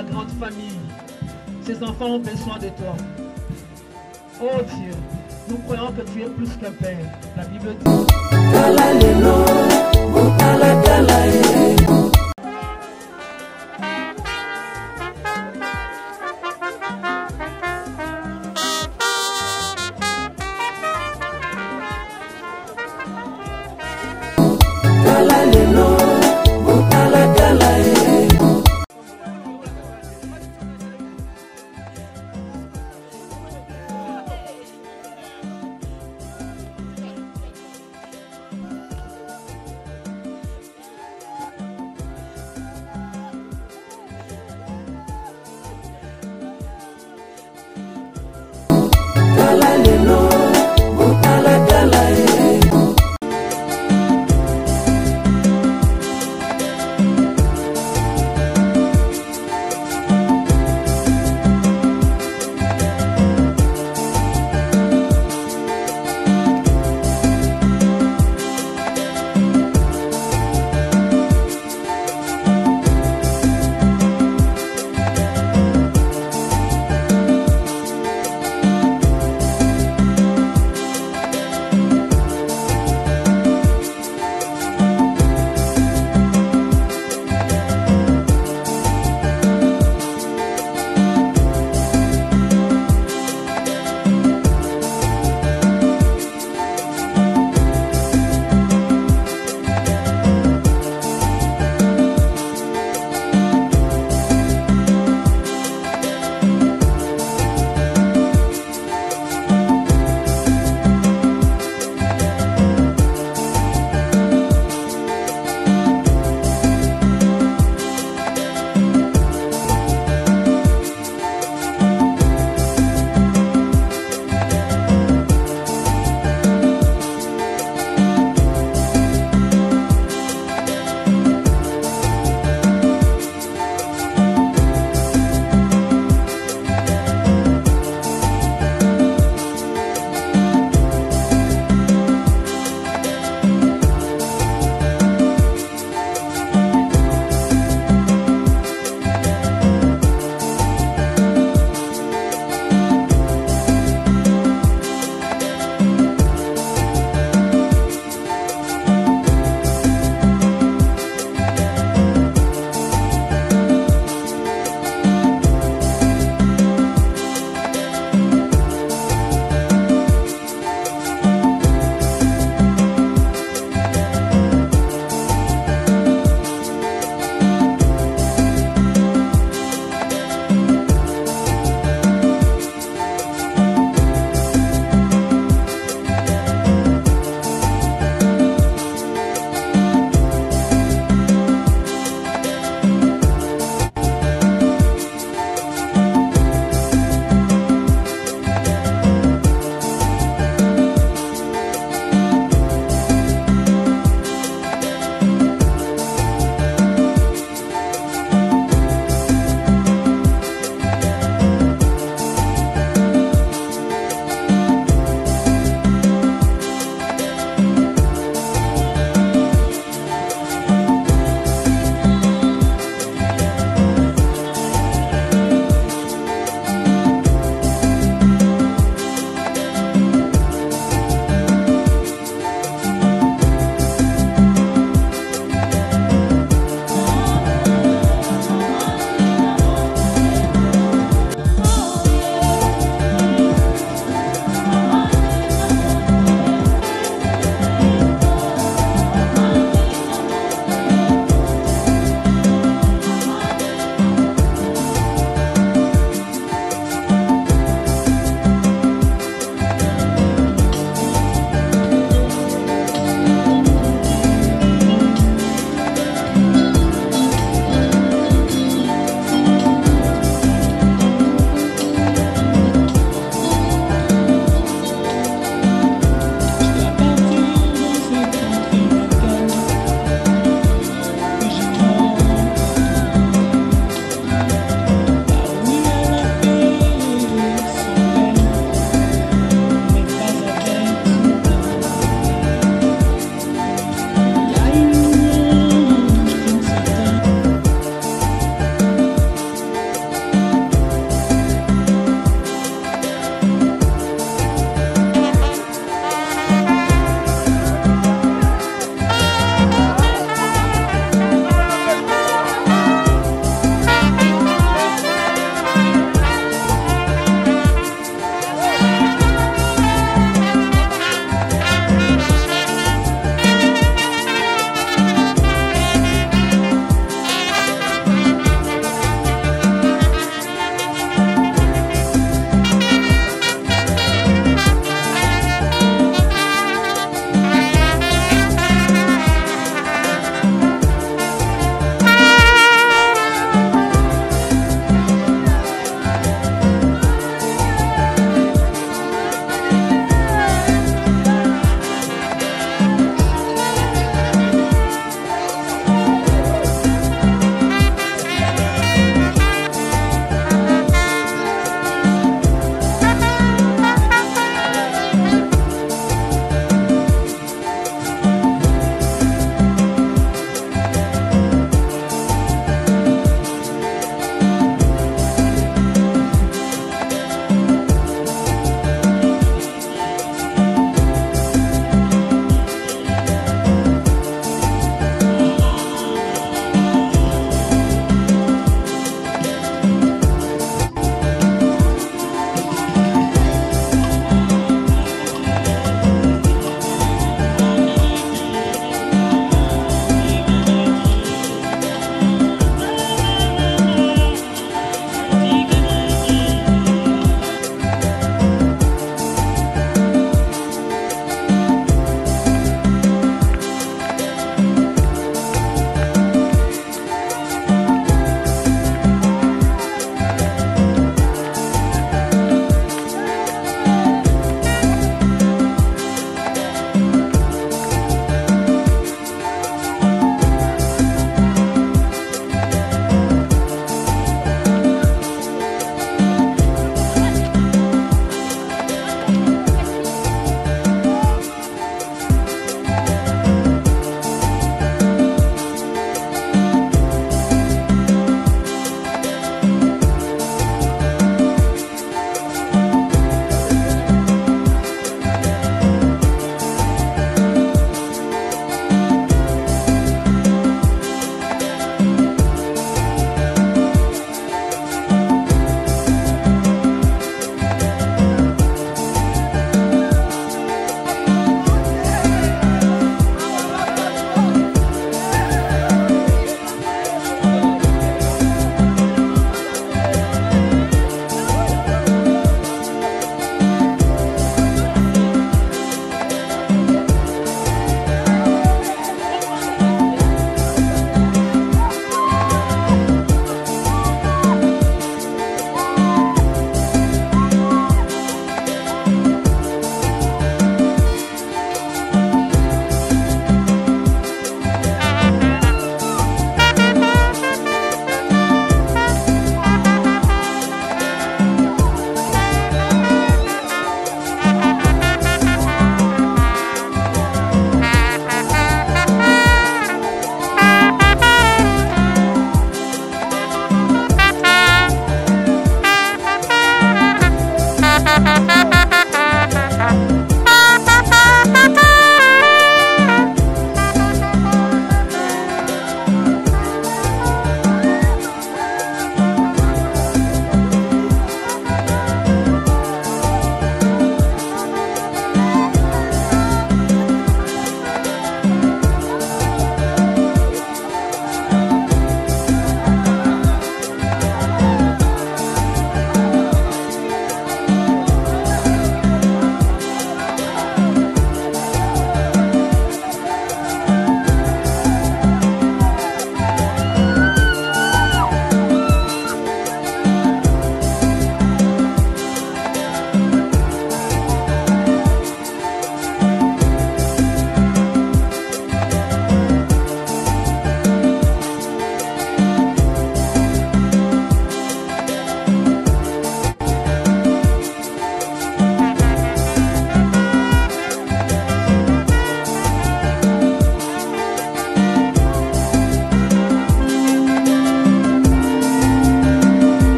la grande famille. Ces enfants ont besoin de toi. Oh Dieu, nous croyons que tu es plus qu'un Père. La Bible dit.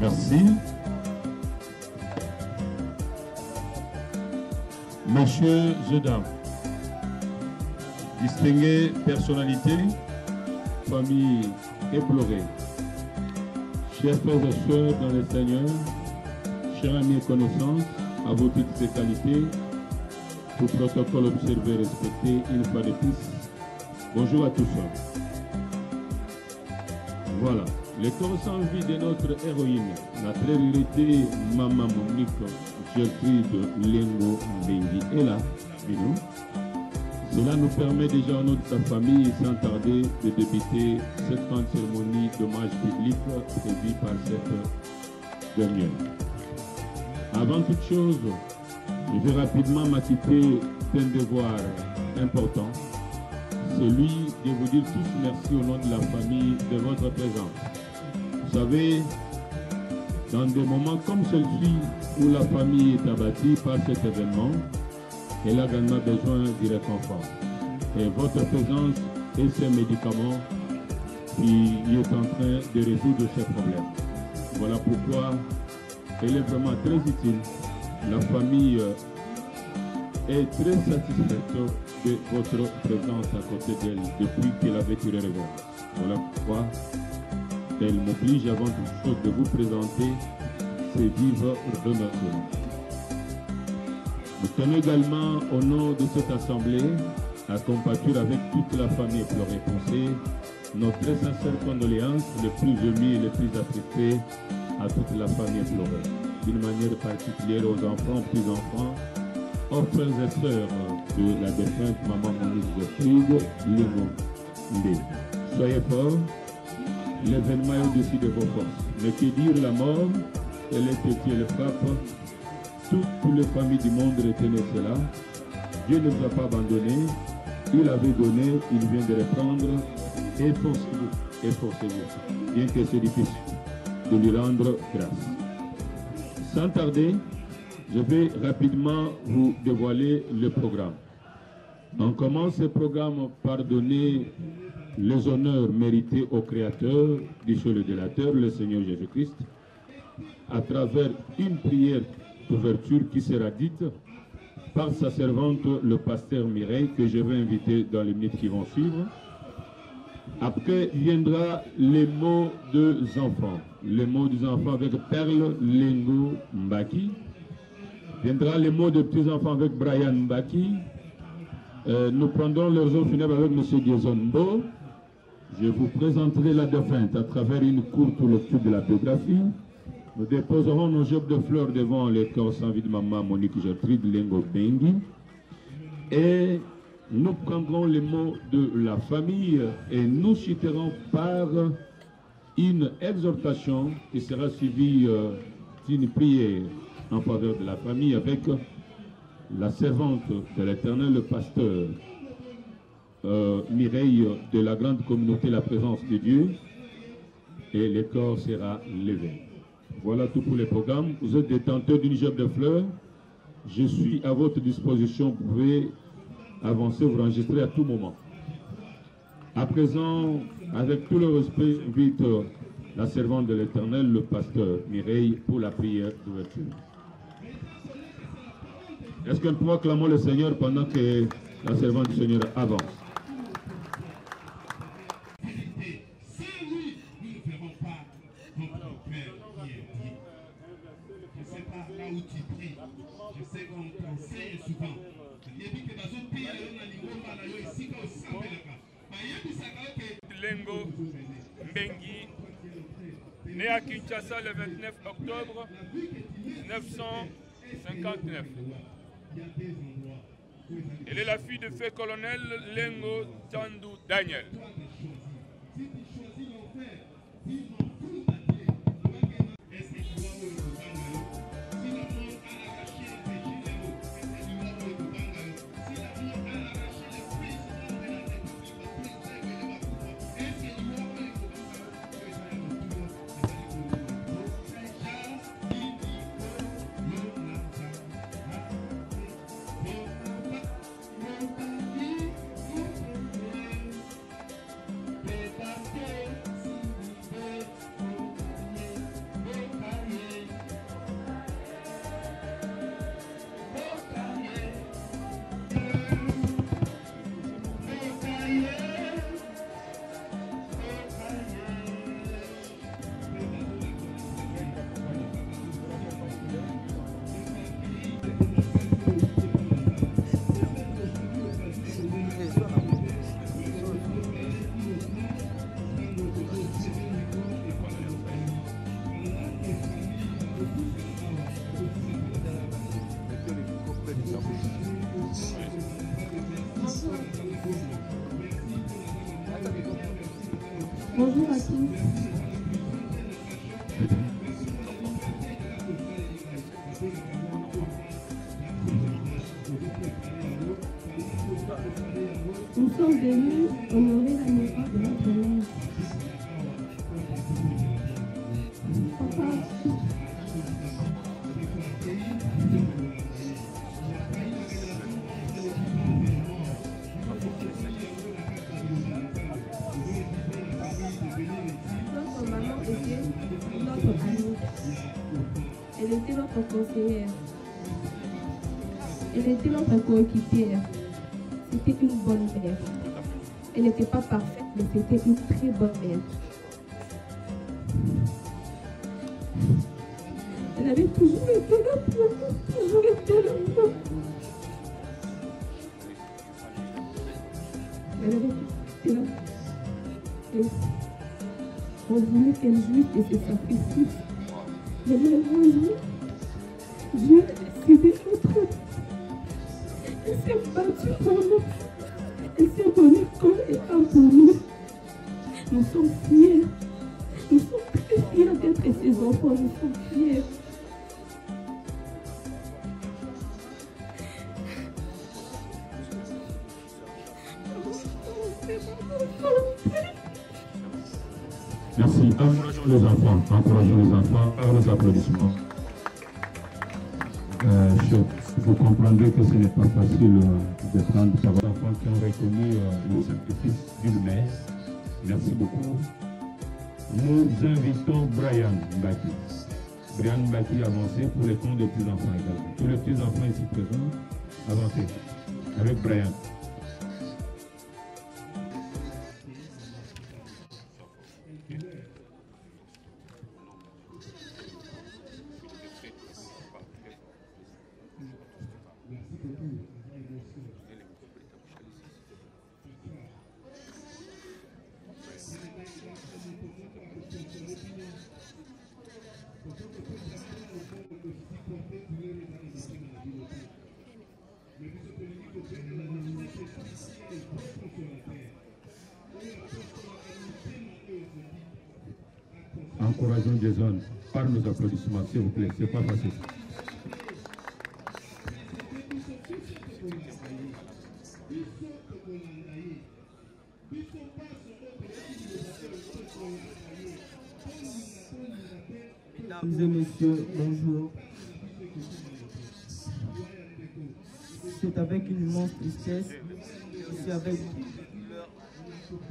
Merci. Messieurs et dames, distinguées personnalités, familles éplorées, chers frères et sœurs dans le Seigneur, chers amis et connaissances, à vos titres et qualités, tout protocole observé et respecté, une fois de plus, bonjour à tous. Voilà, le corps sans vie de notre héroïne, la très regrettée Maman Monique Gertrude Lengo Mbengi est là, et nous. Cela nous permet déjà au nom de sa famille, sans tarder, de débuter cette grande cérémonie d'hommage public prévue par cette dernière. Avant toute chose, je vais rapidement m'acquitter d'un devoir important, celui de vous dire tous merci au nom de la famille de votre présence. Vous savez, dans des moments comme celui-ci où la famille est abattue par cet événement, elle a également besoin du réconfort. Et votre présence et ces médicaments qui est en train de résoudre ces problèmes. Voilà pourquoi elle est vraiment très utile. La famille est très satisfaite de votre présence à côté d'elle depuis qu'elle a vécu les révélations. Voilà pourquoi elle m'oblige avant toute chose de vous présenter ces vives remerciements. Nous tenons également au nom de cette assemblée à compatir avec toute la famille pleuréponcée nos très sincères condoléances, les plus émues et les plus attristées à toute la famille pleurée. D'une manière particulière aux enfants, petits-enfants, aux frères et sœurs de la défunte Maman Monique Gertrude Lengo Mbengi. Soyez forts, l'événement est au-dessus de vos forces. Mais que dire la mort, elle est petite, elle frappe. Toutes les familles du monde retenaient cela. Dieu ne vous a pas abandonné. Il avait donné, il vient de reprendre. Efforcez-vous, efforcez-vous, bien que c'est difficile, de lui rendre grâce. Sans tarder, je vais rapidement vous dévoiler le programme. On commence ce programme par donner les honneurs mérités au Créateur du ciel et de la terre, le Seigneur Jésus-Christ, à travers une prière d'ouverture qui sera dite par sa servante, le pasteur Mireille, que je vais inviter dans les minutes qui vont suivre. Après viendra les mots des enfants. Les mots des enfants avec Perle Lengo Mbaki. Viendra les mots des petits-enfants avec Brian Mbaki. Nous prendrons leurs eaux funèbres avec M. Gezonbo. Je vous présenterai la défunte à travers une courte lecture de la biographie. Nous déposerons nos jobs de fleurs devant les corps sans vie de maman Monique Gertrude Lengo Bengi. Et nous prendrons les mots de la famille et nous citerons par une exhortation qui sera suivie d'une prière en faveur de la famille avec la servante de l'Éternel, le pasteur Mireille de la grande communauté La Présence de Dieu, et le corps sera levé. Voilà tout pour les programmes. Vous êtes détenteurs d'une gerbe de fleurs. Je suis à votre disposition. Vous pouvez avancer, vous enregistrer à tout moment. À présent, avec tout le respect, j'invite la servante de l'Éternel, le pasteur Mireille, pour la prière d'ouverture. Est-ce que nous pouvons acclamer le Seigneur pendant que la servante du Seigneur avance? Je sais qu'on conseille souvent. Lengo Mbengi, né à Kinshasa le 29 octobre 1959. Elle est la fille de feu colonel Lengo Tandou Daniel. Bonjour à tous. Nous sommes venus honorer la mémoire de notre mère. Papa, notre maman était notre amie. Elle était notre conseillère. Elle était notre coéquipière. C'était une bonne mère. Elle n'était pas parfaite, mais c'était une très bonne mère. Elle avait toujours été là pour nous, toujours été là pour nous. Elle avait été là. Et on voulait qu'elle jouisse de ses sacrifices. Mais malheureusement, Dieu a décidé autrement. Elle s'est battue pour nous. Elle s'est donnée corps et âme pour nous. Nous sommes fiers. Nous sommes très fiers d'être ses enfants. Nous sommes fiers. Merci. Encourageons les enfants. Encourageons les enfants par les applaudissements. Vous comprendrez que ce n'est pas facile de prendre par les enfants qui ont reconnu le sacrifice d'une mère. Merci beaucoup. Nous invitons Brian Mbaki. Brian Mbaki avancé pour les comptes des petits-enfants également. Tous les petits-enfants ici présents, avancez avec Brian. Encourageons Jason par nos applaudissements, s'il vous plaît. C'est pas facile. Mesdames et messieurs, bonjour. C'est avec une immense tristesse, mais aussi avec beaucoup de douleur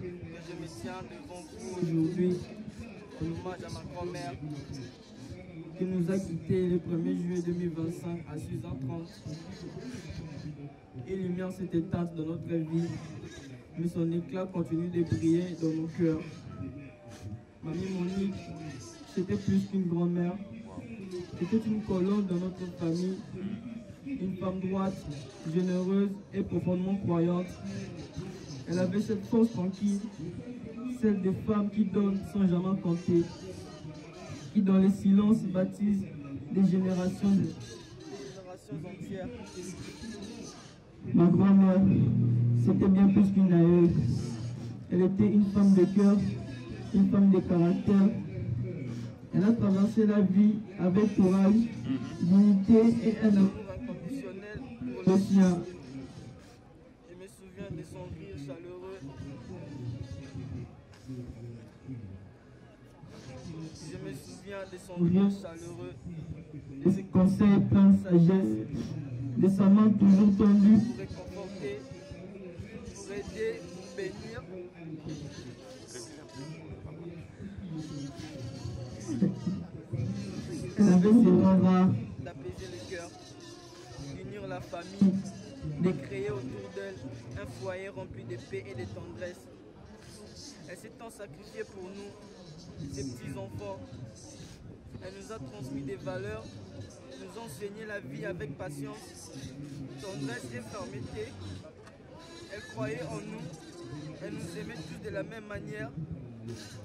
que je me tiens devant vous aujourd'hui en hommage à ma grand-mère qui nous a quittés le 1er juillet 2025 à 6h30. Une lumière s'est éteinte dans notre vie, mais son éclat continue de briller dans nos cœurs. Mamie Monique, c'était plus qu'une grand-mère, c'était une colonne dans notre famille, une femme droite, généreuse et profondément croyante. Elle avait cette force tranquille, celle des femmes qui donnent sans jamais compter, qui dans les silences baptisent des générations entières. Ma grand-mère, c'était bien plus qu'une aïeule. Elle était une femme de cœur, une femme de caractère. Elle a traversé la vie avec courage, dignité et un amour inconditionnel pour le sien. Je me souviens de son rire chaleureux. Je me souviens de son rire chaleureux, de ses conseils pleins de sagesse, de sa main toujours tendue pour réconforter, pour aider, pour bénir. Elle avait ses mains rares d'apaiser le cœur, d'unir la famille, de créer autour d'elle un foyer rempli de paix et de tendresse. Elle s'est tant sacrifiée pour nous, ses petits-enfants. Elle nous a transmis des valeurs, nous a enseigné la vie avec patience, tendresse et fermeté. Elle croyait en nous, elle nous aimait tous de la même manière.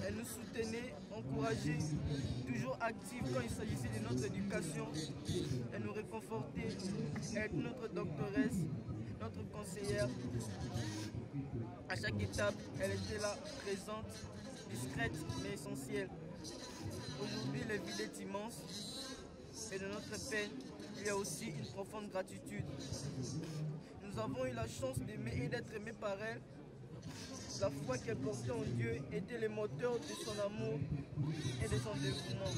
Elle nous soutenait, encourageait, toujours active quand il s'agissait de notre éducation. Elle nous réconfortait, elle était notre doctoresse, notre conseillère. À chaque étape, elle était là, présente, discrète mais essentielle. Aujourd'hui, le vide est immense et de notre peine, il y a aussi une profonde gratitude. Nous avons eu la chance d'aimer et d'être aimés par elle. La foi qu'elle portait en Dieu était le moteur de son amour et de son dévouement.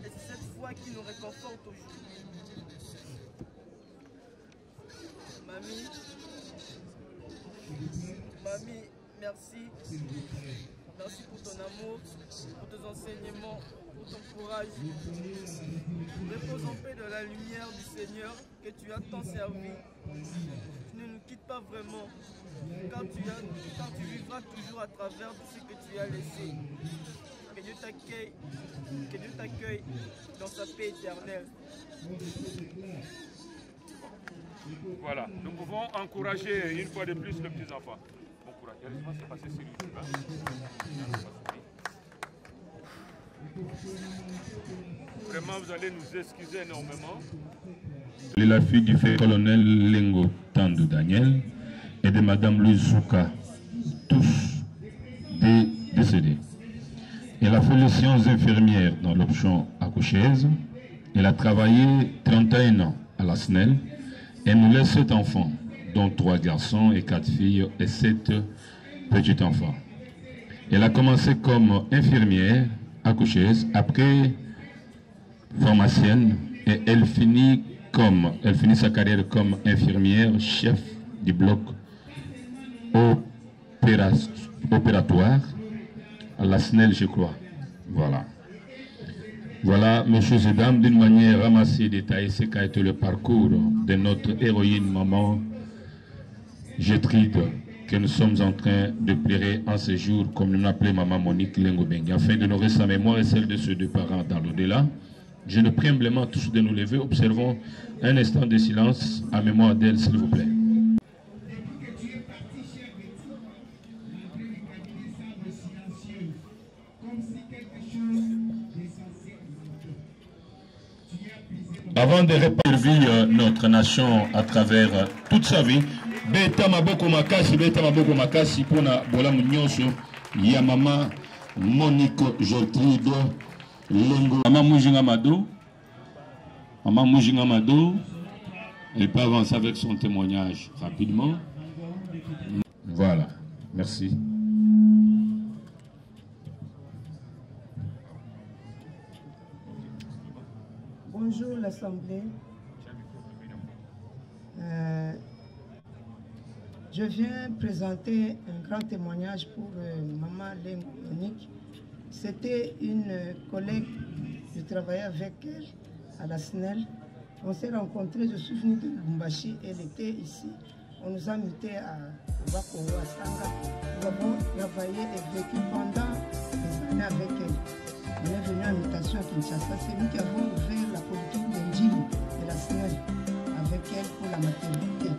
Et c'est cette foi qui nous réconforte aujourd'hui. Mamie, merci. Merci pour ton amour, pour tes enseignements, pour ton courage. Repose en paix de la lumière du Seigneur que tu as tant servi. Tu ne nous quittes pas vraiment, car tu vivras toujours à travers tout ce que tu as laissé. Que Dieu t'accueille dans sa paix éternelle. Voilà, nous pouvons encourager une fois de plus les petits-enfants. Bon courage, heureusement c'est passé sur YouTube. Vraiment, vous allez nous excuser énormément. La fille du fait colonel Lengo Tandou Daniel et de Madame Luzuka, tous décédés. Elle a fait les sciences infirmières dans l'option accoucheuse. Elle a travaillé 31 ans à la SNEL. Elle nous laisse 7 enfants, dont 3 garçons et 4 filles et 7 petits-enfants. Elle a commencé comme infirmière accoucheuse, après pharmacienne, et elle finit sa carrière comme infirmière chef du bloc opératoire à la SNEL, je crois. Voilà. Voilà, messieurs et dames, d'une manière ramassée et détaillée, ce qu'a été le parcours de notre héroïne maman Gertrude, que nous sommes en train de pleurer en ce jour, comme nous l'appelons maman Monique Lengo Bengi, afin d'honorer sa mémoire et celle de ses 2 parents dans l'au-delà. Je nous prie humblement tous de nous lever. Observons un instant de silence en mémoire d'elle, s'il vous plaît. Avant de réparer notre nation à travers toute sa vie, beta maboko makasi pour na bola munyonso ya mama Monique Gertrude Maman Moujinga Mado. Maman Moujinga Mado. Elle peut avancer avec son témoignage rapidement. Voilà. Merci. Bonjour l'Assemblée. Je viens présenter un grand témoignage pour Maman Lengo Monique. C'était une collègue, je travaillais avec elle à la SNEL. On s'est rencontrés, je suis venu de Lubumbashi, elle était ici. On nous a invités à Bakoro, à Sanga. Nous avons travaillé et vécu pendant des années avec elle. On est venu à invitation à Kinshasa. C'est nous qui avons ouvert la politique d'Indjili de la SNEL avec elle pour la maternité.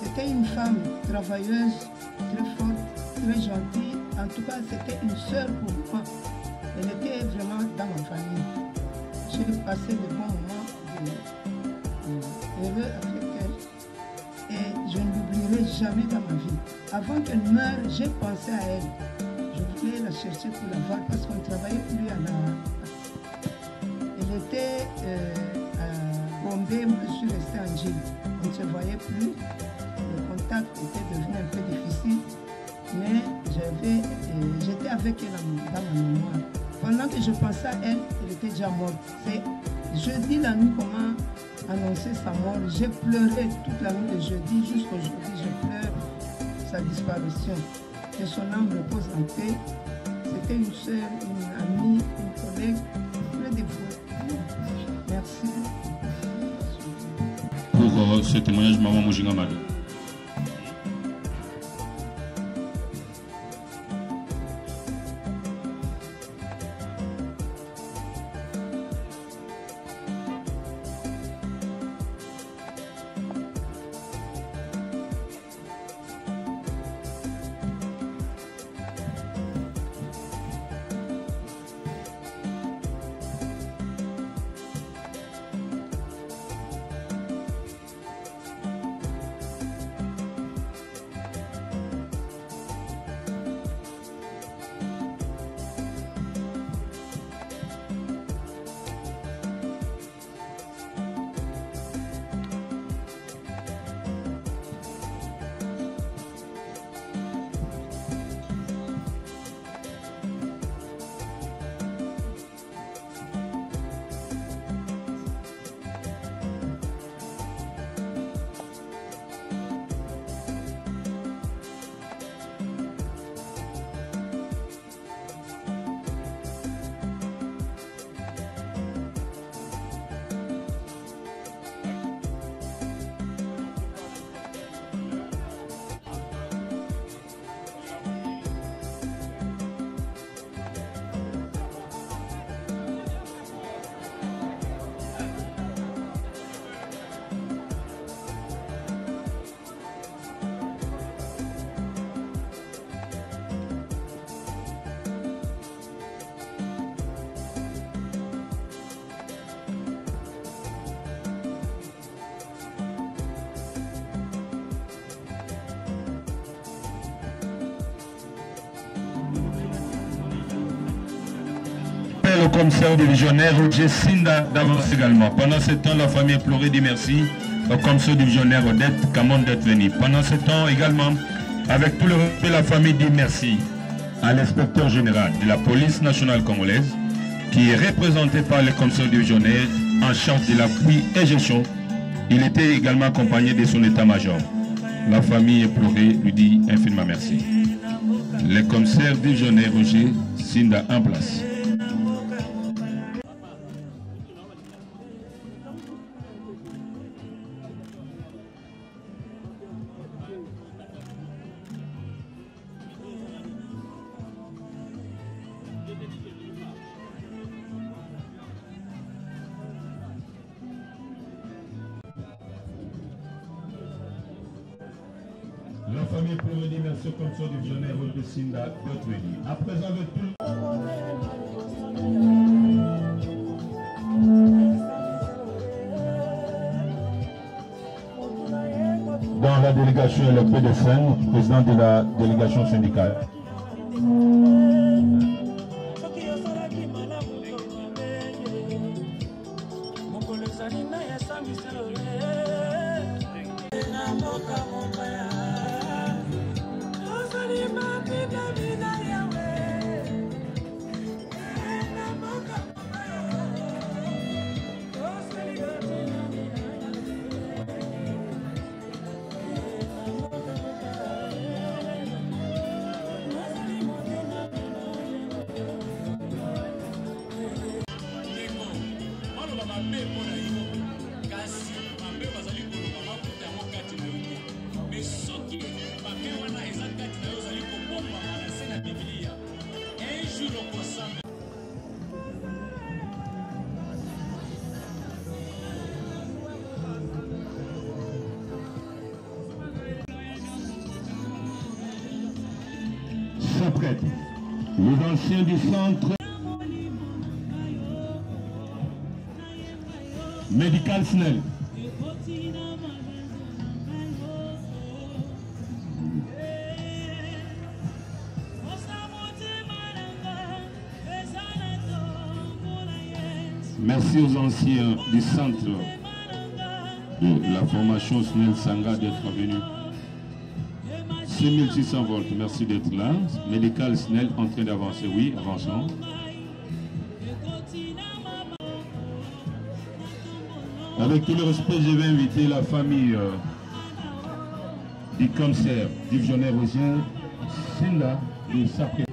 C'était une femme travailleuse, très forte, très gentille. En tout cas, c'était une sœur pour moi. Elle était vraiment dans ma famille. J'ai passé de bons moments heureux avec elle. Et je ne l'oublierai jamais dans ma vie. Avant qu'elle meure, j'ai pensé à elle. Je voulais la chercher pour la voir parce qu'on travaillait plus à la... Elle était à Bombay, moi je suis restée en Gilles. On ne se voyait plus. Le contact était devenu un peu difficile. Mais j'étais avec elle dans ma mémoire. Pendant que je pensais à elle, elle était déjà morte. C'est jeudi la nuit comment annoncer sa mort. J'ai pleuré toute la nuit de jeudi jusqu'aujourd'hui. Je pleure sa disparition. Que son âme repose en paix. C'était une sœur, une amie, une collègue, très dévouée. Merci. Pour ce témoignage, Maman Moujinga Mado. Le commissaire divisionnaire Roger Sinda d'avance également. Pendant ce temps, la famille pleurait dit merci au commissaire divisionnaire Odette Camon d'être venu. Pendant ce temps également, avec tout le respect, la famille dit merci à l'inspecteur général de la police nationale congolaise qui est représenté par le commissaire divisionnaire en charge de l'appui et gestion. Il était également accompagné de son état-major. La famille éplorée lui dit infiniment merci. Le commissaire divisionnaire Roger Sinda en place. La famille peut me dire merci au commissaire divisionnaire de Sinda Dotwedi. À présent, avec tout dans la délégation, le PDFN, président de la délégation syndicale. s'apprêtent. Les anciens du centre médical SNEL. Merci aux anciens du centre de la formation SNEL Sanga d'être venus. 6600 volts, merci d'être là. Médical SNEL en train d'avancer, oui, avançons. Avec tout le respect, je vais inviter la famille du commissaire divisionnaire Roger Sinda de s'apprêter.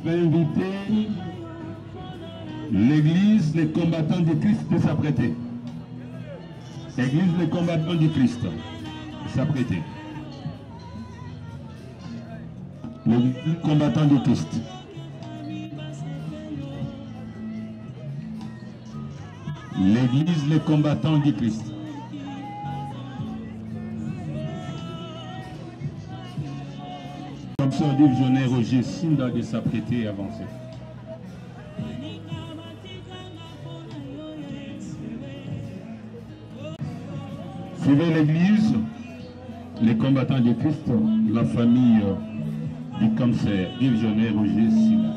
Je vais inviter l'église, les combattants du Christ de s'apprêter. Église, les combattants du Christ de s'apprêter. Les combattants du Christ. L'église, les combattants du Christ. Comme ça, divisionnaire Roger Sinda de s'apprêter et avancer. Suivez l'église, les combattants du Christ, la famille du commissaire divisionnaire Roger Sinda.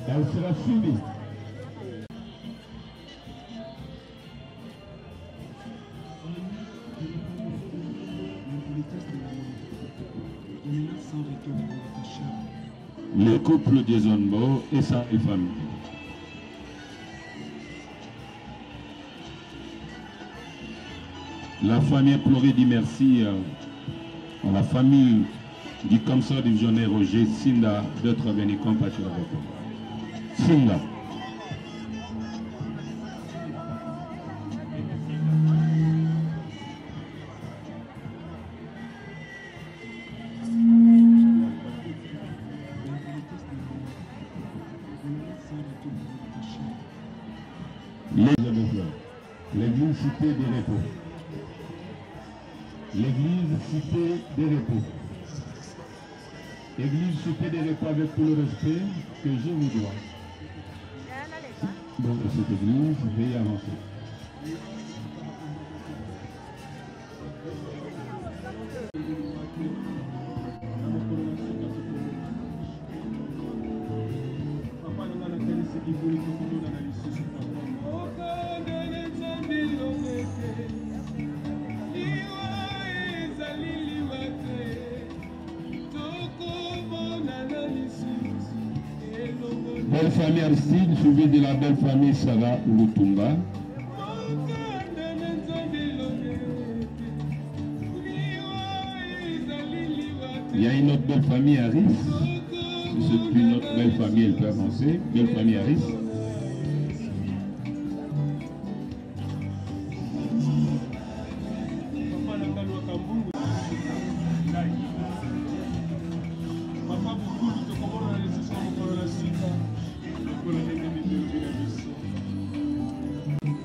Elle sera finie. Le couple des Zonbo et sa famille. La famille pleurée dit merci à la famille du commissaire divisionnaire Roger Sinda d'être venu compatir avec nous. Sinda. L'église cité des repos. L'église cité des repos. Église cité des repos avec tout le respect que je vous dois. Donc cette église, veuillez avancer. Belle famille Aristide, suivie de la belle famille Sarah Lutumba. Il y a une autre belle famille Aris. C'est une autre belle famille, elle peut avancer. Belle famille Aris.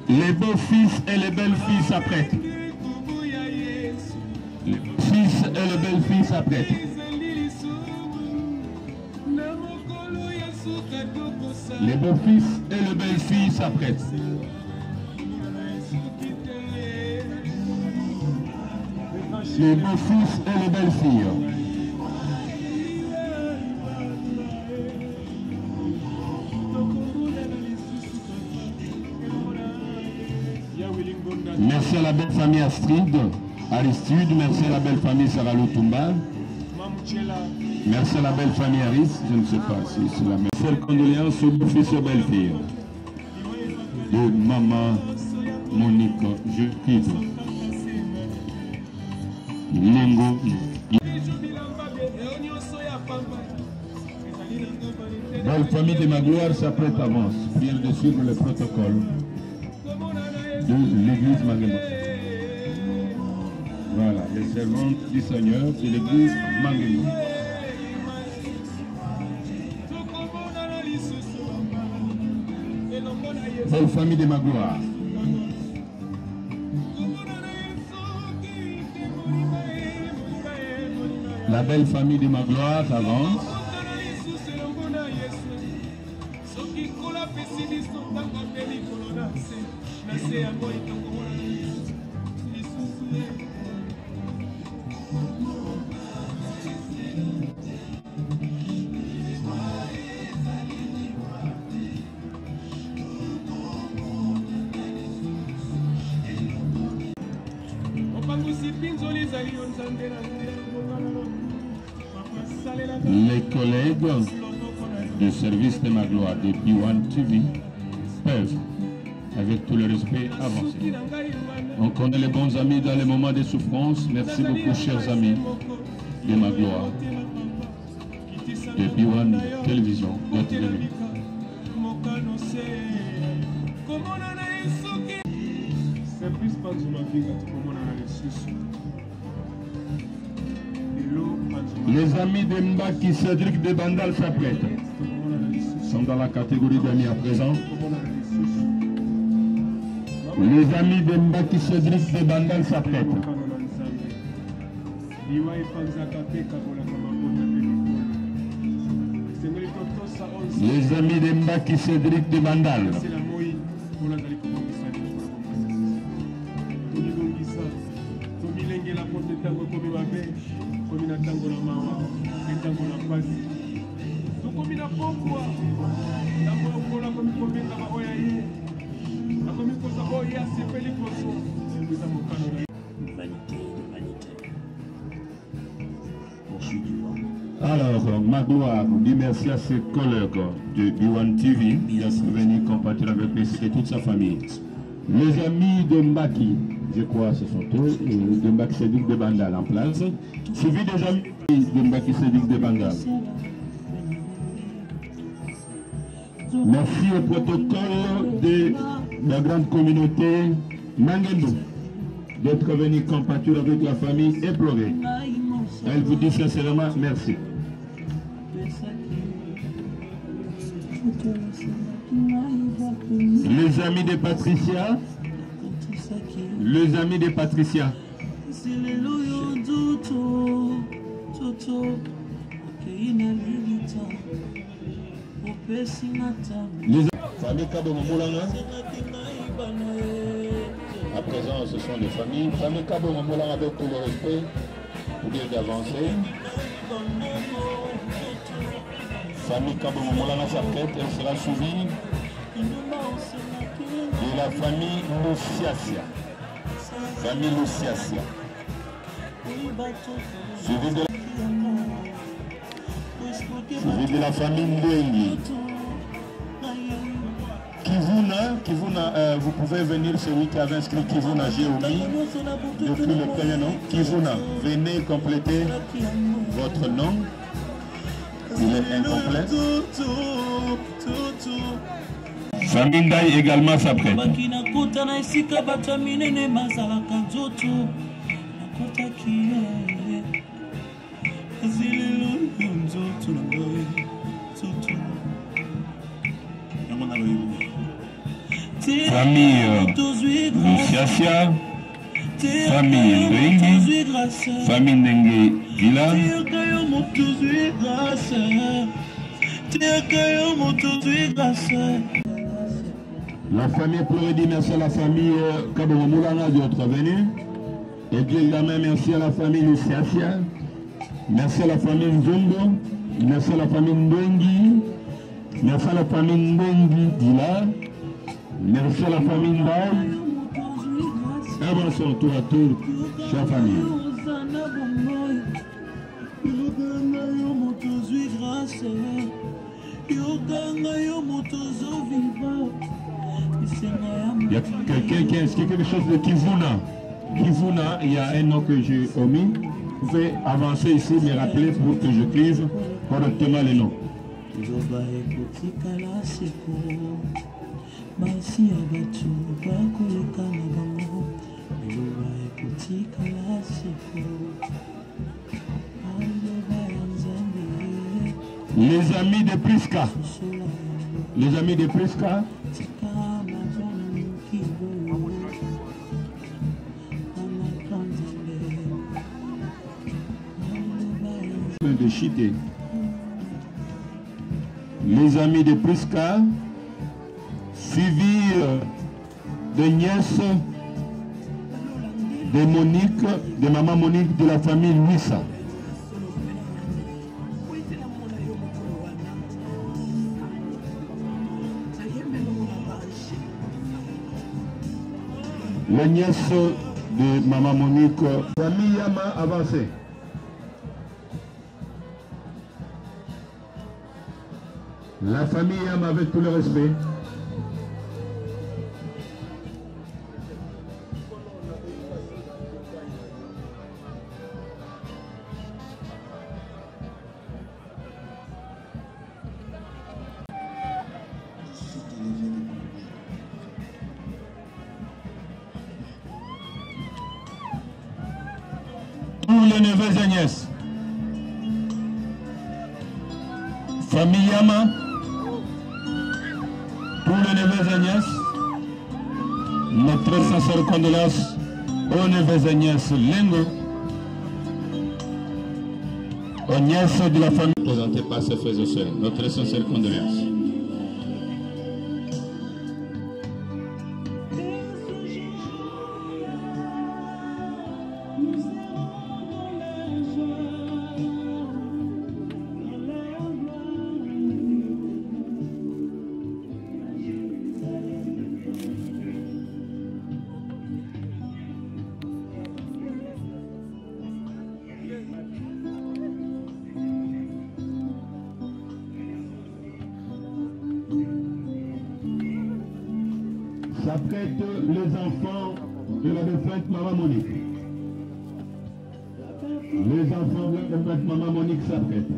Les beaux fils et les belles filles s'apprêtent. Les beaux fils et les belles filles s'apprêtent. Les beaux-fils et les belles-filles s'apprêtent. Les beaux-fils et les belles-filles. Merci à la belle famille Astrid, Aristide, merci à la belle famille Sarah Lutumba, merci à la belle famille Aris, je ne sais pas si c'est la même. Seule condoléance aux beaux-fils et aux belles-filles de maman Monique, je quitte. Lingo. Belle famille de ma gloire s'apprête avance, vient de suivre le protocole de l'église Manguemo. Voilà, les servantes du Seigneur de l'église Manguemo. Belle famille de ma gloire. La belle famille de ma gloire avance. Les collègues du service de ma gloire de B1 TV peuvent, avec tout le respect, avancer. On connaît les bons amis dans les moments de souffrance. Merci beaucoup, chers amis de ma gloire de B1 Télévision. Les amis de Mbaki Cédric de Bandal s'apprêtent. Sont dans la catégorie d'amis à présent. Les amis de Mbaki Cédric de Bandal s'apprêtent. Les amis de Mbaki Cédric de Bandal. Alors, ma gloire dit merci à ses collègues de B1 TV qui a venu compatir avec lui et toute sa famille. Les amis de Mbaki, je crois ce sont eux, de Mbaki Cédric de Bandal en place, suivi des amis de Mbaki Cédric de Bandal. Merci au protocole de la grande communauté Manguemo d'être venu compatir avec la famille et pleurer. Elle vous dit sincèrement merci. Les amis de Patricia, les amis de Patricia. Les familles Kabomolanga. À présent, ce sont les familles. Famille Kabomolanga avec tout le respect, pour dire d'avancer. Famille Kabomolanga s'apprête, elle sera suivie de la famille Luciacia. Famille Luciacia. Suivi de la famille Ndwengi. Kivuna, vous pouvez venir, celui qui avait inscrit Kivuna Géomi, depuis le premier nom. Kivuna, venez compléter votre nom. Il est incomplet. Famille Ndaï également s'apprête. Famille Luciacia, famille Ndwengi, famille Ndengue Villa, La famille pourrait dire merci à la famille Kabongo Moulana d'être venue. Et puis également merci à la famille Luciacia. Merci à la famille Nzombo. Merci à la famille Ndongi. Merci à la famille Ndongi Dila. Merci à la famille Ndaï. Avançons tour à tour, chère famille. Il y a quelqu'un qui a inscrit quelque chose de Kizuna. Kizuna, il y a un nom que j'ai omis. Vous pouvez avancer ici, me rappeler pour que j'écrive correctement les noms. Les amis de Priska. Les amis de Priska. De Chité. Les amis de Priska, suivi de nièce de Monique, de maman Monique de la famille Luisa. La nièce de maman Monique, famille Yama avancée. La famille Yama avec tout le respect. Tous les neveux et nièces. Famille Yama. Tous les neveux et nièces, notre sincère condoléances aux neveux et nièces Lengo, aux nièces de la famille présentées par ses frères et sœurs. Notre sincère condoléances. S'apprêtent les enfants de la défunte maman Monique. Les enfants de la défunte maman Monique s'apprêtent.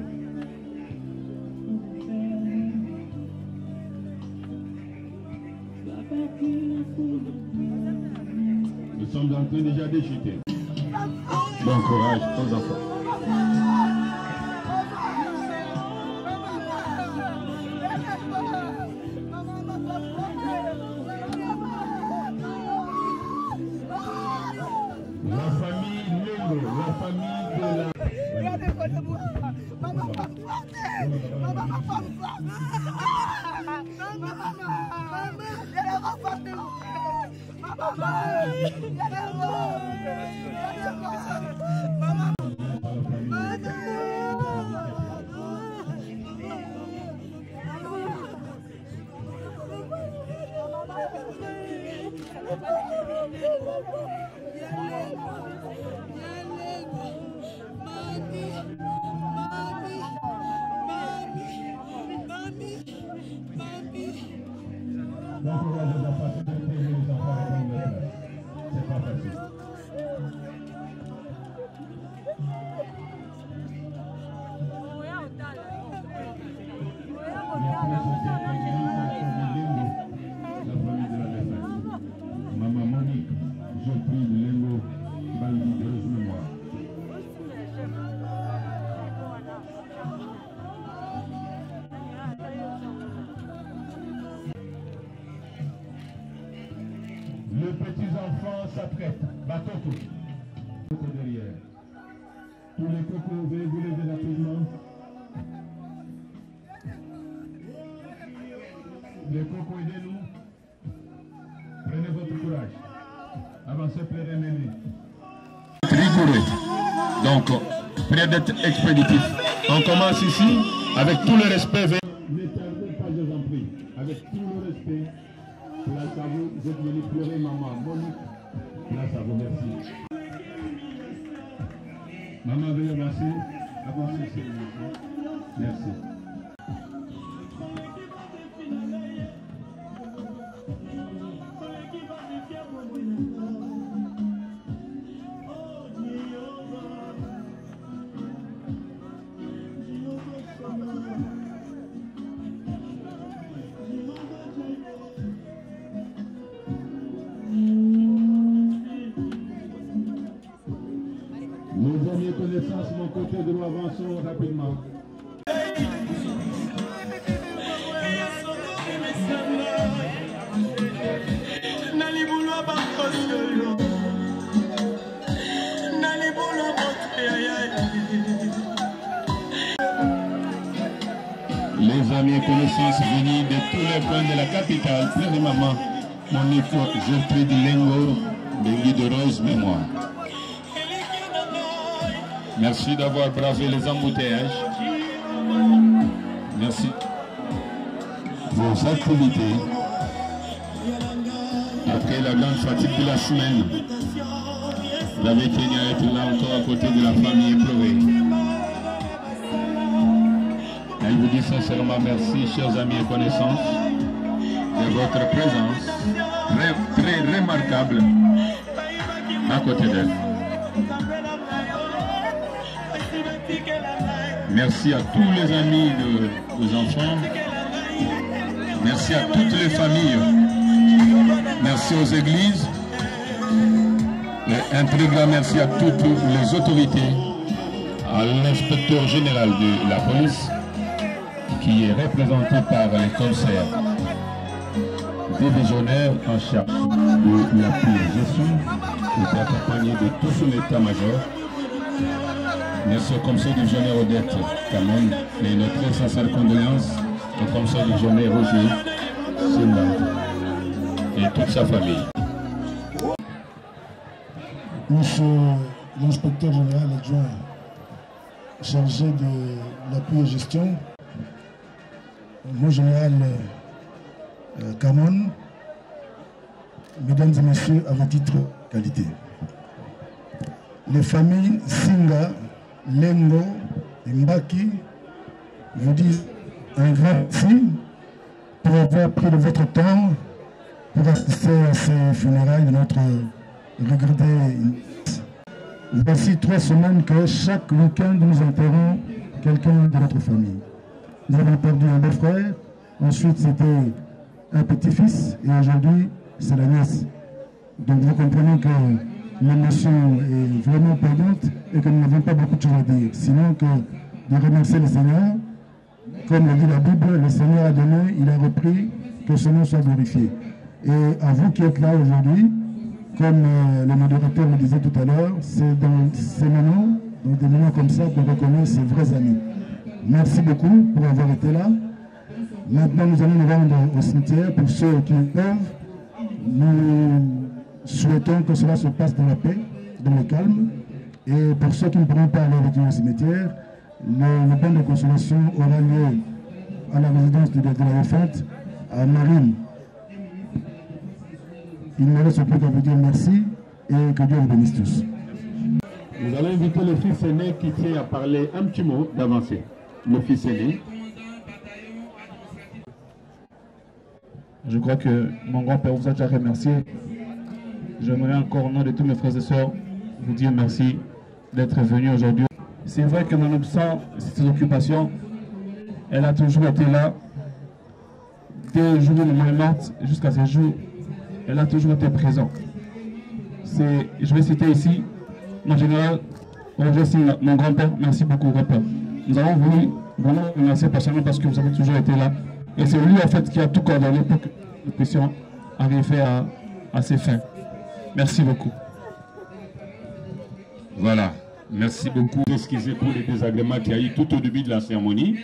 Nous sommes en train déjà de chuter. Bon courage aux enfants. La famille de la... C'est pas facile. Maman Monique, je prie de Lengo, Baldi de mémoire. Les petits-enfants s'apprêtent. Batoko. Derrière. Tous les cocos, veuillez vous lever rapidement. Les cocos, aidez-nous. Prenez votre courage. Avancez, plein d'ennemis. Rigoureux. Donc, prière d'être expéditif. On commence ici avec tout le respect. Ne tardez pas, je vous en prie. Avec tout le respect. Place à vous. Vous êtes venu pleurer, maman. Monique. Place à vous, merci. Maman, veuillez avancer. Avancez, s'il vous plaît. Merci. Nos amis connaissances, mon côté droit, avançons rapidement. Les amis et connaissances venus de tous les coins de la capitale, premièrement, mon époux Gertrude Lengo, Bengi de Rose Mémoire. Merci d'avoir bravé les embouteillages. Merci. Vos activités. Après la grande fatigue de la semaine, vous avez tenu à être là encore à côté de la famille éprouvée. Et je vous dis sincèrement merci, chers amis et connaissances, de votre présence très remarquable à côté d'elle. Merci à tous les amis de vos enfants. Merci à toutes les familles. Merci aux églises. Et un très grand merci à toutes les autorités, à l'inspecteur général de la police, qui est représenté par les commissaires divisionnaires en charge de la gestion, qui est accompagné de tout son état-major. Merci au commissaire divisionnaire Odette Kamon et notre très sincère condoléances au commissaire divisionnaire Roger Simba et toute sa famille. Monsieur l'inspecteur général adjoint chargé de l'appui et gestion, mon général Kamon, mesdames et messieurs, à votre titre qualité. Les familles Singa, Lengo et Mbaki vous disent un grand merci pour avoir pris de votre temps pour assister à ces funérailles de notre regretté. Voici 3 semaines que chaque week-end nous enterrons quelqu'un de notre famille. Nous avons perdu un beau-frère, ensuite c'était un petit-fils et aujourd'hui c'est la nièce. Donc vous comprenez que l'émotion est vraiment perdante et que nous n'avons pas beaucoup de choses à dire. Sinon que de remercier le Seigneur, comme le dit la Bible, le Seigneur a donné, il a repris, que son nom soit glorifié. Et à vous qui êtes là aujourd'hui, comme le modérateur le disait tout à l'heure, c'est dans ces moments, dans des moments comme ça qu'on reconnaît ses vrais amis. Merci beaucoup pour avoir été là. Maintenant, nous allons nous rendre au cimetière pour ceux qui peuvent. Nous souhaitons que cela se passe dans la paix, dans le calme. Et pour ceux qui ne pourront pas aller avec nous au cimetière, le bain de consolation aura lieu à la résidence de la défunte à Marine. Il ne me reste plus qu'à vous dire merci et que Dieu vous bénisse tous. Nous allons inviter le fils aîné qui tient à parler un petit mot d'avancer. Le fils aîné. Je crois que mon grand-père vous a déjà remercié. J'aimerais encore au nom de tous mes frères et sœurs vous dire merci d'être venus aujourd'hui. C'est vrai que nonobstant ses occupations, elle a toujours été là. Dès le jour où maman est morte jusqu'à ce jour, elle a toujours été présente. Je vais citer ici mon général Roger Simba, mon grand-père. Merci beaucoup, grand-père. Nous avons voulu vraiment vous remercier personnellement parce que vous avez toujours été là. Et c'est lui en fait qui a tout coordonné pour que nous puissions arriver à ces fins. Merci beaucoup. Voilà. Merci beaucoup. Excusez pour les désagréments qu'il y a eu tout au début de la cérémonie.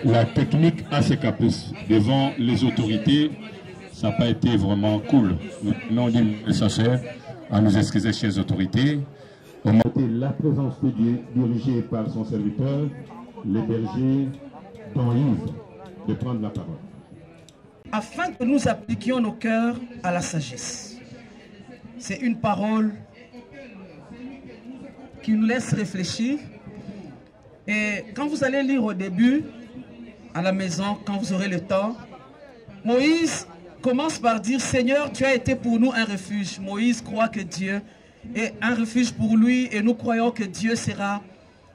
la technique a ses caprices. Devant les autorités, ça n'a pas été vraiment cool. Nous dit le sincère à nous excuser chez les autorités. La présence de Dieu dirigée par son serviteur, le berger Don Yves, de prendre la parole. Afin que nous appliquions nos cœurs à la sagesse. C'est une parole qui nous laisse réfléchir. Et quand vous allez lire au début, à la maison, quand vous aurez le temps, Moïse commence par dire, Seigneur, tu as été pour nous un refuge. Moïse croit que Dieu est un refuge pour lui et nous croyons que Dieu sera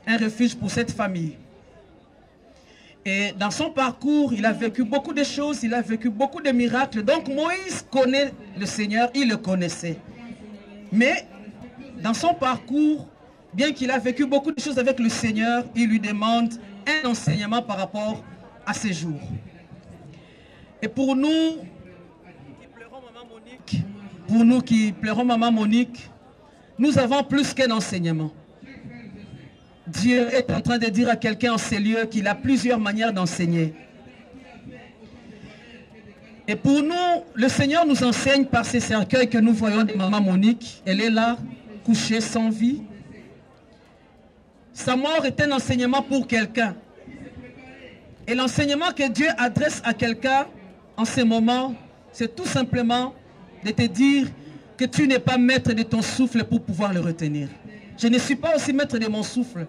un refuge pour cette famille. Et dans son parcours, il a vécu beaucoup de choses, il a vécu beaucoup de miracles. Donc Moïse connaît le Seigneur, il le connaissait. Mais dans son parcours, bien qu'il a vécu beaucoup de choses avec le Seigneur, il lui demande un enseignement par rapport à ses jours. Et pour nous qui pleurons Maman Monique, nous avons plus qu'un enseignement. Dieu est en train de dire à quelqu'un en ces lieux qu'il a plusieurs manières d'enseigner. Et pour nous, le Seigneur nous enseigne par ces cercueils que nous voyons de Maman Monique. Elle est là, couchée sans vie. Sa mort est un enseignement pour quelqu'un. Et l'enseignement que Dieu adresse à quelqu'un en ces moments, c'est tout simplement de te dire que tu n'es pas maître de ton souffle pour pouvoir le retenir. Je ne suis pas aussi maître de mon souffle.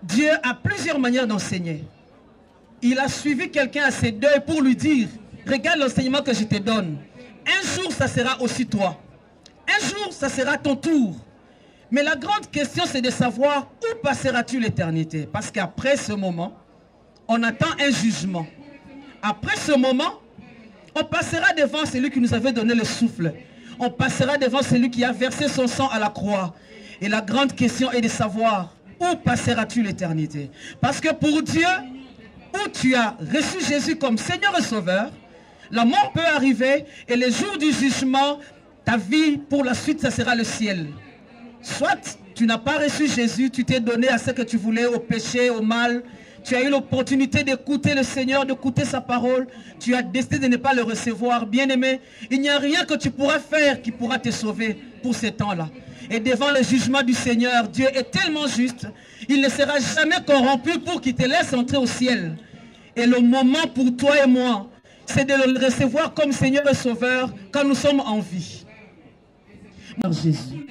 Dieu a plusieurs manières d'enseigner. Il a suivi quelqu'un à ses deuils pour lui dire, regarde l'enseignement que je te donne. Un jour, ça sera aussi toi. Un jour, ça sera ton tour. Mais la grande question, c'est de savoir où passeras-tu l'éternité. Parce qu'après ce moment, on attend un jugement. Après ce moment, on passera devant celui qui nous avait donné le souffle. On passera devant celui qui a versé son sang à la croix. Et la grande question est de savoir où passeras-tu l'éternité. Parce que pour Dieu, où tu as reçu Jésus comme Seigneur et Sauveur, la mort peut arriver et le jour du jugement, ta vie pour la suite, ça sera le ciel. Soit tu n'as pas reçu Jésus, tu t'es donné à ce que tu voulais, au péché, au mal. Tu as eu l'opportunité d'écouter le Seigneur, d'écouter sa parole. Tu as décidé de ne pas le recevoir. Bien-aimé, il n'y a rien que tu pourras faire qui pourra te sauver pour ces temps-là. Et devant le jugement du Seigneur, Dieu est tellement juste, il ne sera jamais corrompu pour qu'il te laisse entrer au ciel. Et le moment pour toi et moi, c'est de le recevoir comme Seigneur et Sauveur quand nous sommes en vie. Jésus,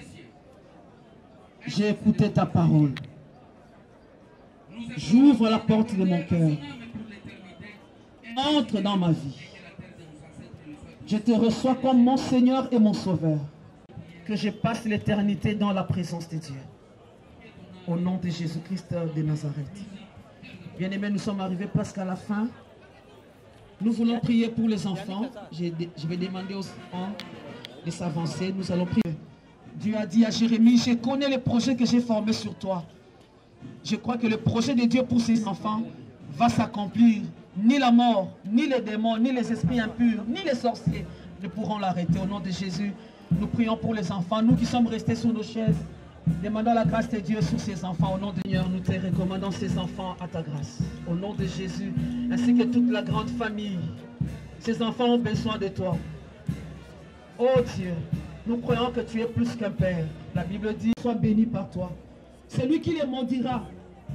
j'ai écouté ta parole. J'ouvre la porte de mon cœur. Entre dans ma vie. Je te reçois comme mon Seigneur et mon Sauveur. Que je passe l'éternité dans la présence de Dieu. Au nom de Jésus-Christ de Nazareth. Bien-aimés, nous sommes arrivés presque à la fin. Nous voulons prier pour les enfants. Je vais demander aux enfants de s'avancer. Nous allons prier. Dieu a dit à Jérémie, je connais les projets que j'ai formés sur toi. Je crois que le projet de Dieu pour ses enfants va s'accomplir. Ni la mort, ni les démons, ni les esprits impurs, ni les sorciers ne pourront l'arrêter. Au nom de Jésus, nous prions pour les enfants. Nous qui sommes restés sur nos chaises, demandons la grâce de Dieu sur ces enfants. Au nom de Dieu, nous te recommandons ces enfants à ta grâce. Au nom de Jésus, ainsi que toute la grande famille. Ces enfants ont besoin de toi. Oh Dieu, nous croyons que tu es plus qu'un Père. La Bible dit, sois béni par toi. Celui qui les maudira,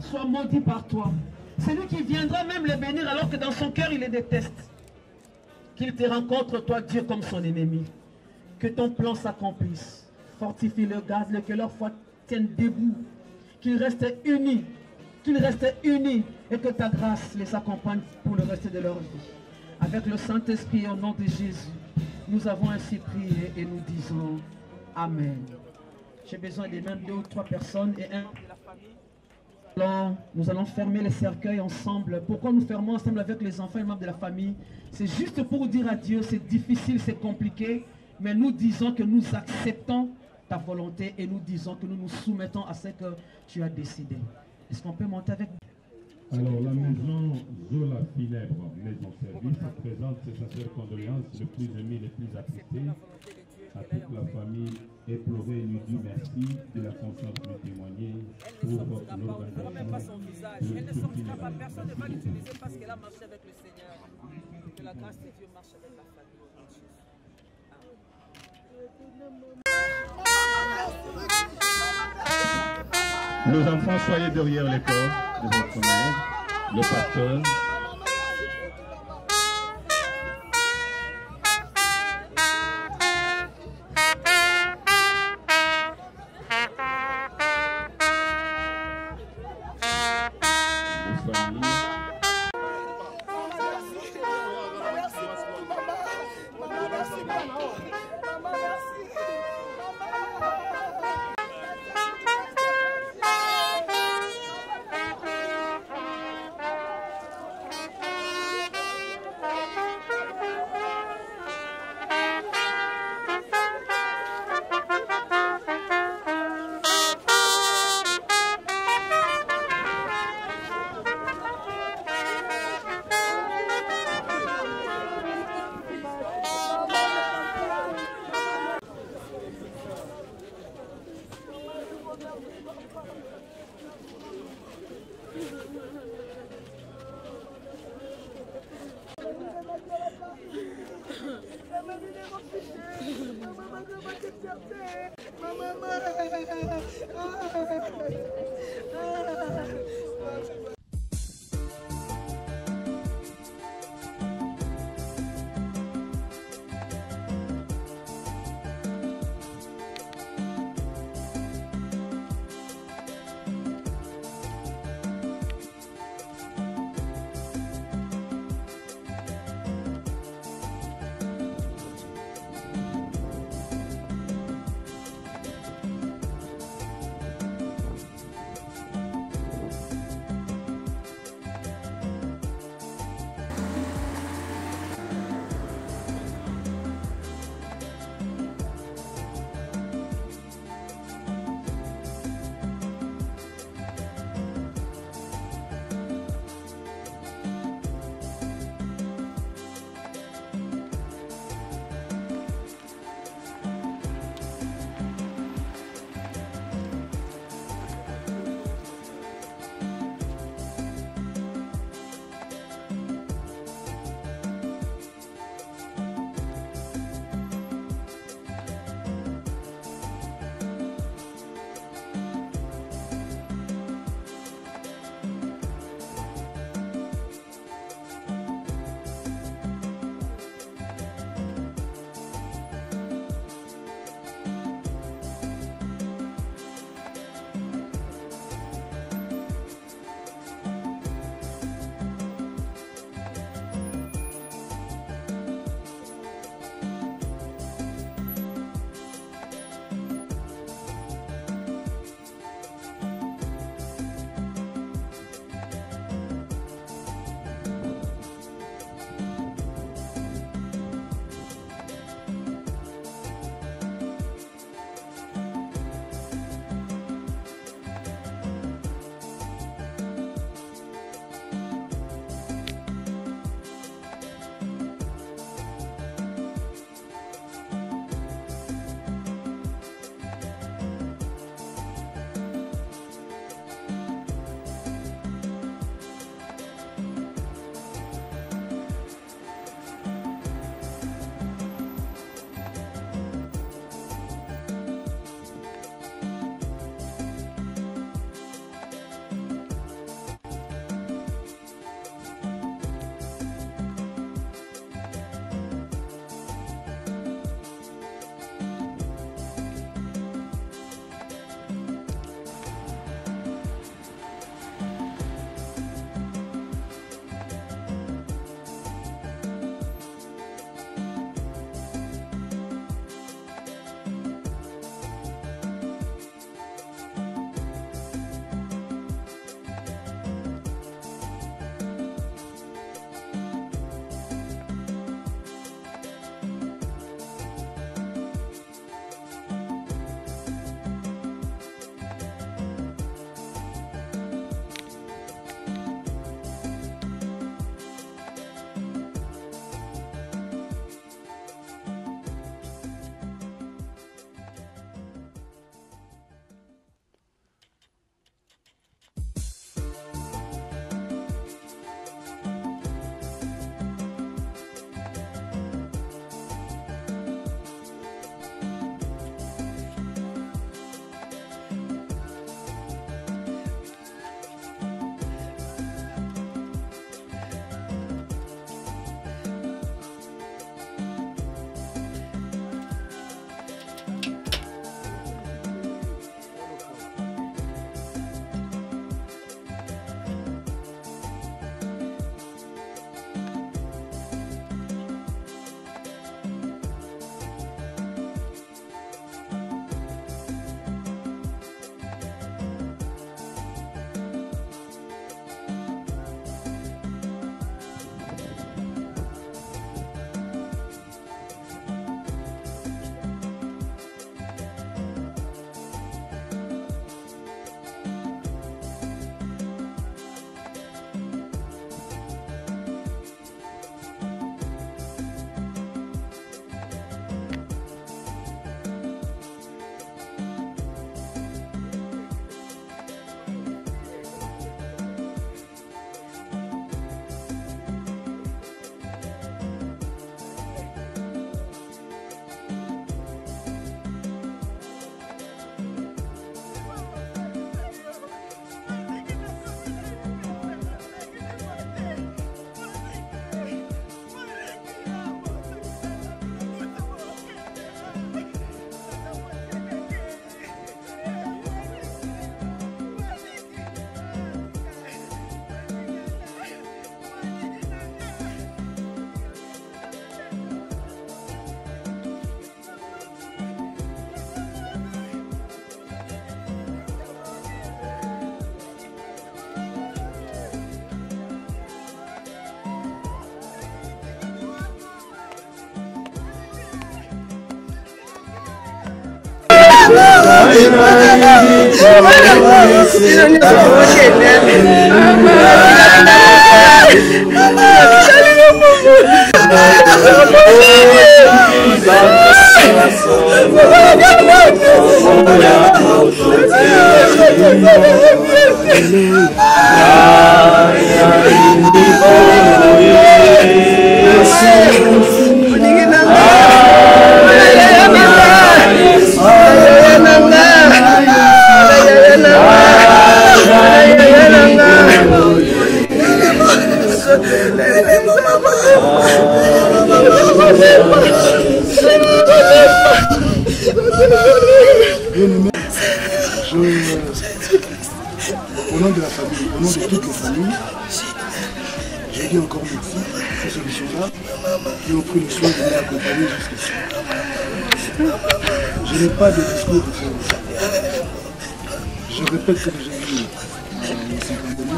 soit maudit par toi. Celui qui viendra même les bénir alors que dans son cœur il les déteste. Qu'il te rencontre toi Dieu comme son ennemi. Que ton plan s'accomplisse. Fortifie-le, garde-le, que leur foi tienne debout. Qu'ils restent unis. Qu'ils restent unis et que ta grâce les accompagne pour le reste de leur vie. Avec le Saint-Esprit au nom de Jésus, nous avons ainsi prié et nous disons Amen. J'ai besoin de même 2 ou 3 personnes et un de la famille. Nous allons fermer les cercueils ensemble. Pourquoi nous fermons ensemble avec les enfants et membres de la famille? C'est juste pour dire à Dieu, c'est difficile, c'est compliqué, mais nous disons que nous acceptons ta volonté et nous disons que nous nous soumettons à ce que tu as décidé. Est-ce qu'on peut monter avec nous? Alors, la maison Zola Funèbre, maison service, présente ses sincères condoléances les plus émues, les plus attristés à toute la famille éprouvée, lui dit merci de la confiance lui témoigner pour l'organisation. Elle ne sortira pas, personne ne va l'utiliser parce qu'elle a marché avec le Seigneur. Que la grâce de Dieu marche avec la famille. Nos enfants, soyez derrière les corps de votre mère, le pasteur. Au nom de la famille, au nom de toutes les familles, je dis encore merci à ceux qui sont là, qui ont pris le soin de m'accompagner jusqu'ici. Je n'ai pas de discours de faire. Je répète ce que j'ai dit à 50 000.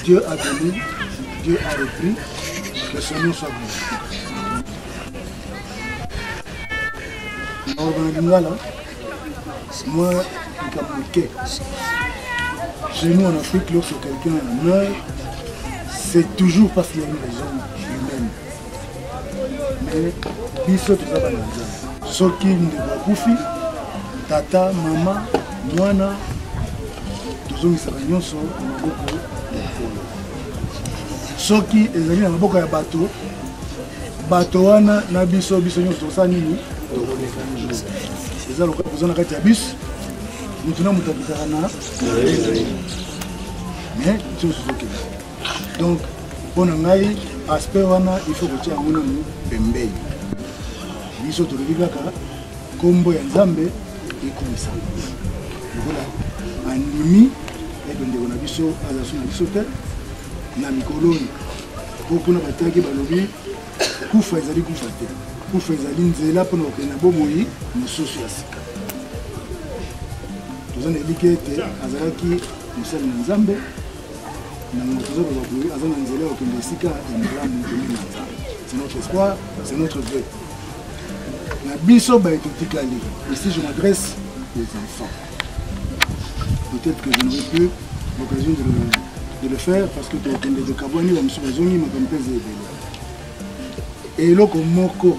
Dieu a donné, Dieu a repris, que son nom soit glorifié. Moi, chez nous en Afrique, lorsque quelqu'un meurt, c'est toujours parce qu'il y a une raison humaine. Mais biso tout ça, soki ndekufi, tata, maman, mwana, tozongisaka nyonso na maboko ya nkolo. Soki ezali na maboko ya bato, bato wana na biso nyonso tosala nini tokoleka jour. Eza lokola koza na kati ya bus, mutu na mutu akitaka na mais nyonso tozokende. Donc mpo na ngai aspect wana il faut kotia yango nanu pembeni. Biso tolobi kaka kombo ya Nzambe ekomisana lokola andimi edo ndeko na biso azasu na biso te na mikolo oyo po kuna bataki balobi kufa ezali kufa te, kufa ezali nzela mpona kokende na bomoi mosusu ya sika. toza na eliki ete azalaki mosali na Nzambe na toza koza boye aza na nzela ya kokende esika ya malamu komina na Nzambe. C'est notre espoir, c'est notre vœu. La biso ba etotikali. Ici je m'adresse aux enfants. Peut-être que je n'aurai plus l'occasion de le faire parce que de Kabwani va me souvenir ma campagne et l'autre moko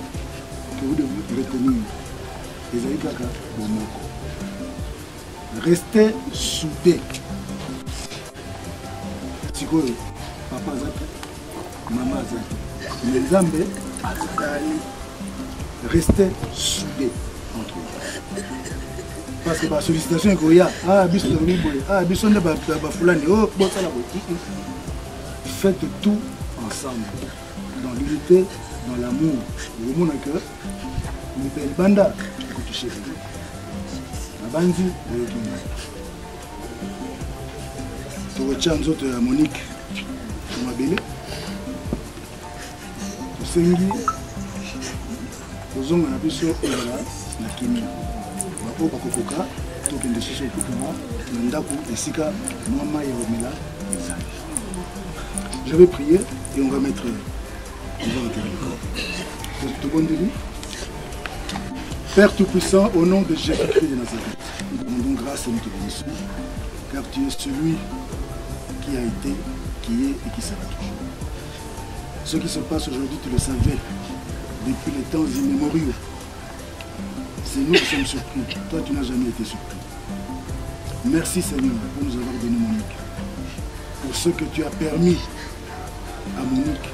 que vous devez retenir. Les aïkaka moko. Restez soudés. Siko papa zaki, maman zaki. Les Zambé restez soudés entre eux. Parce que la sollicitation est qu'il y a faites tout ensemble, dans l'unité, dans l'amour. Le monde que nous payons le banda, la bandi, tu retiens nous autres Monique, tu m'as belé. Tu sais, nous avons un biso et voilà, la kimi. Bapo bakokoka, tokende sisi okutuma, na ndako esika mama ya omela. Je vais prier et on va mettre tout bon de lui. Père Tout-Puissant, au nom de Jésus-Christ de Nazareth, nous te demandons grâce et nous te bénissons, car tu es celui qui a été, qui est et qui sera toujours. Ce qui se passe aujourd'hui, tu le savais depuis les temps immémoriaux. C'est nous qui sommes surpris. Toi, tu n'as jamais été surpris. Merci Seigneur pour nous avoir donné Monique. Pour ce que tu as permis à Monique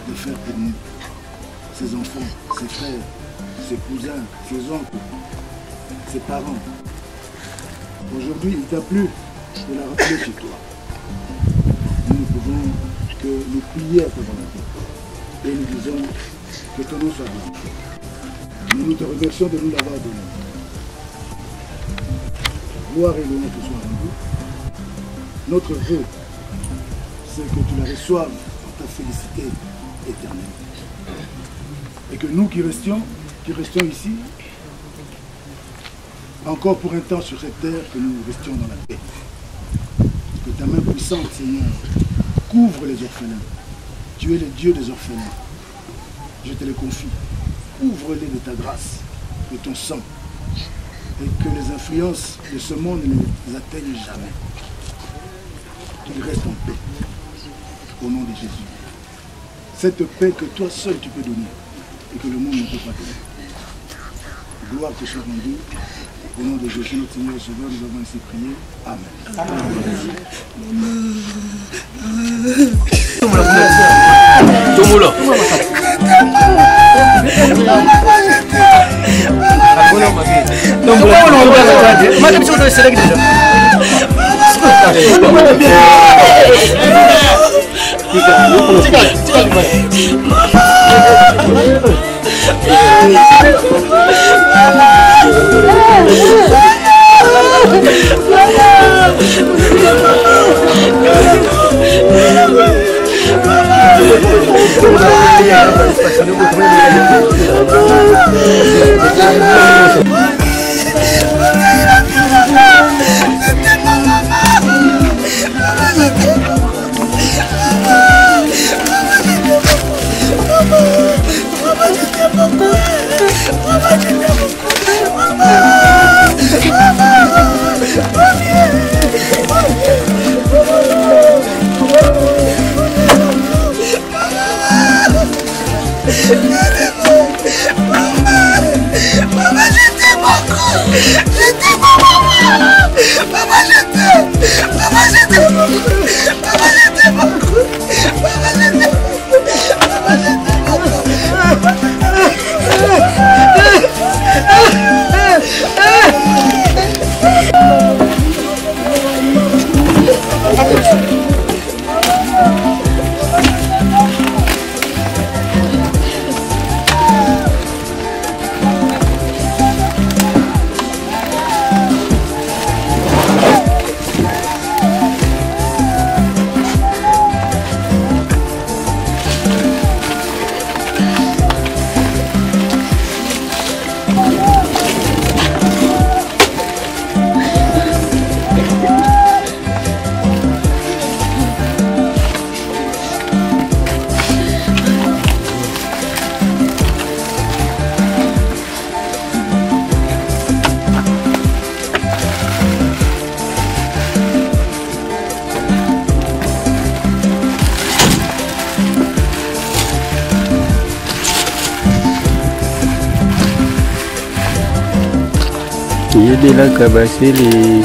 de faire pour nous. Ses enfants, ses frères, ses cousins, ses oncles, ses parents. Aujourd'hui, il t'a plu de la rappeler chez toi. Nous ne pouvons que nous prier à ta volonté. Et nous disons que ton nom soit glorifié. Mais nous te remercions de nous l'avoir donné. Gloire et l'honneur te soient rendus. Notre vœu, c'est que tu la reçoives en ta félicité éternelle. Et que nous qui restions ici, encore pour un temps sur cette terre, que nous restions dans la paix. Que ta main puissante, Seigneur, couvre les orphelins. Tu es le Dieu des orphelins. Je te les confie. Ouvre-les de ta grâce, de ton sang, et que les influences de ce monde ne les atteignent jamais. Qu'ils restent en paix, au nom de Jésus. Cette paix que toi seul tu peux donner et que le monde ne peut pas donner. Gloire te soit rendue. Au nom de Jésus, notre Seigneur et Sauveur, nous avons ainsi prié. Amen. Il est là, Kabassi, les...